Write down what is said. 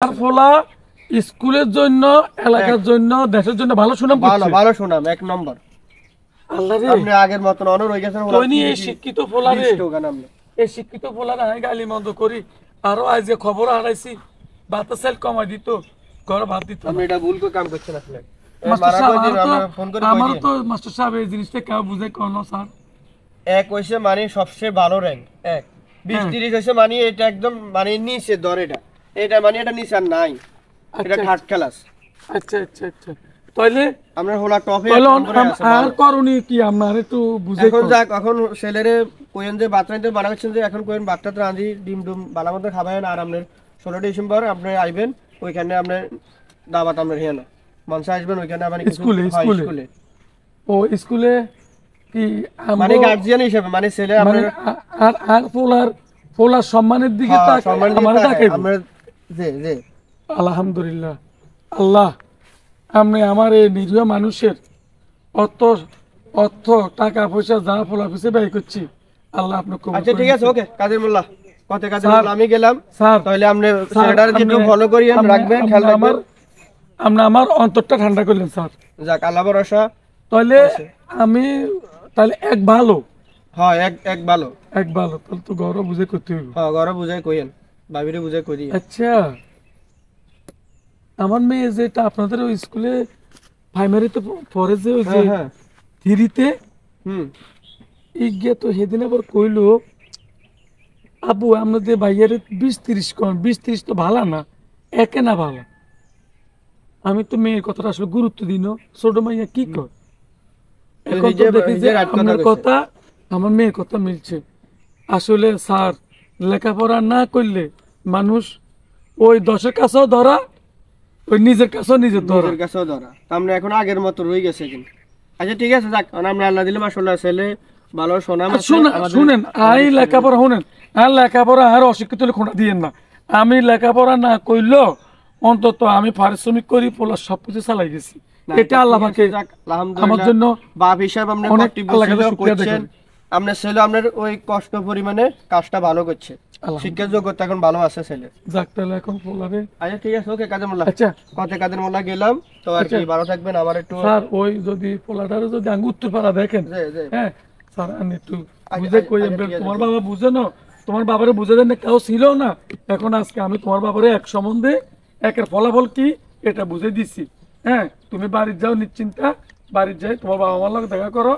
তার ফলা স্কুলের জন্য, এলাকার জন্য, দেশের জন্য ভালো সুনাম করছে। ভালো সুনাম এক নম্বর। আল্লাহ রে, আপনি আগের মতন অনর হয়ে গেছেন। তুই এই শিক্ষিত ফলা রে, আপনি এই শিক্ষিত ফলার আমি গালি মন্দ করি আরো আজকে খবর হারাইছি ভাত সেল কমাই দিত, ঘরে ভাত দিত। আপনি এটা ভুল করে কাম করছেন। আসলে মাস্টার সাহেব আমার তো মাস্টার সাহেব এই জিনিসটা কেউ বুঝে কোন স্যার এক হইছে মানে সবচেয়ে ভালো র্যাঙ্ক এক 20-30 হইছে মানে এটা একদম মানে নিচে ধরে এটা মানে এটা নিচে আর নাই, এটা থার্ড ক্লাস। আচ্ছা আচ্ছা আচ্ছা, তাইলে আমরা হোলা টপে আর করুনি কি আপনার একটু বুঝে এখন যাক। এখন ছেলেরে কোয়েন যে বাতরাইতে বানাচ্ছেন যে এখন কোয়েন বাতটা রাঁধি ডিম ডুম বালা মতো খাবেন। আর আপনার 16 ডিসেম্বর আপনি আইবেন, ওইখানে আপনার দাওয়াত আপনার হিয়ানো মনসা আসবেন, ওইখানে আবার স্কুলে স্কুলে ও স্কুলে কি মানে গার্জিয়ান হিসেবে মানে ছেলে মানে আর আর ফোলার সম্মানের দিকে আমরা জি জি আলহামদুলিল্লাহ। আল্লাহ আমি আমার এই নিরীহ মানুষের অর্থ অর্থ টাকা পয়সা যা ফোলা পিছে ব্যয় করছি, আল্লাহ আপনাকে আচ্ছা ঠিক আছে ওকে কাদের মোল্লা কত কাদের মোল্লা আমি গেলাম স্যার। তাহলে আপনি ছেলেটার একটু ফলো করিয়েন, রাখবেন, খেয়াল রাখবেন। আপনি আমার অন্তরটা ঠান্ডা করলেন স্যার। যাক আল্লাহ ভরসা। তাহলে আমি তাহলে এক ভালো, হ্যাঁ এক ভালো তাহলে তো গৌরব বুঝে করতে হবে। হ্যাঁ গৌরব বুঝাই কইেন, ভাবিরে বুঝাই কই দিই। আচ্ছা আমার মেয়ে যেটা আপনাদের ওই স্কুলে প্রাইমারিতে পড়ে যে ওই যে থ্রিতে গিয়ে তো সেদিন আবার কইলো আবু আমাদের ভাইয়ারে 20-30 কম, 20-30 তো ভালো না, একে না ভালো। আমি তো মেয়ের কথাটা আসলে গুরুত্ব দিন, ছোট মাইয়া কি কর। এখন তো দেখি যে আপনার কথা আমার মেয়ের কথা মিলছে। আসলে স্যার লেখাপড়া না করলে মানুষ ওই 10-এর কাছেও ধরা, ওই নিজের কাছেও নিজের ধরা। আমরা এখন আগের মতো রয়ে গেছে কিন্তু। আচ্ছা ঠিক আছে যাক, আমরা আল্লাহ দিলে মাশাআল্লাহ ছেলে ভালো শোনাম। শুনেন আই লেখাপড়া শুনেন, আর লেখাপড়া আর অশিক্ষিত হলে খোঁড়া দিয়েন না। আমি লেখাপড়া না করলেও অন্তত আমি পারিশ্রমিক করি পোলার সবকিছু চালাই গেছি। এটা আল্লাহ পাকে আমার জন্য বাপ হিসাবে আপনি কর্তব্য করছেন। আপনার ছেলে আপনার ওই কষ্ট পরিমাণে কাজটা ভালো করছে, শিক্ষার যোগ্যতা এখন ভালো আছে ছেলে। যাক তাহলে এখন পোলারে আচ্ছা ঠিক আছে ওকে কাদের মোল্লা। আচ্ছা কত কাদের মোল্লা গেলাম তো আর কি, ভালো থাকবেন। আমার একটু স্যার ওই যদি পোলাটারে যদি আঙ্গু উত্তর পাড়া দেখেন, হ্যাঁ স্যার আমি একটু বুঝে কই, তোমার বাবা বুঝে না, তোমার বাবারে বুঝে দেন না, কেউ ছিল না। এখন আজকে আমি তোমার বাবারে এক সম্বন্ধে একের ফলাফল কি এটা বুঝে দিছি। হ্যাঁ তুমি বাড়ির যাও নিশ্চিন্তা, বাড়ির যাই তোমার বাবা মার লোক দেখা করো।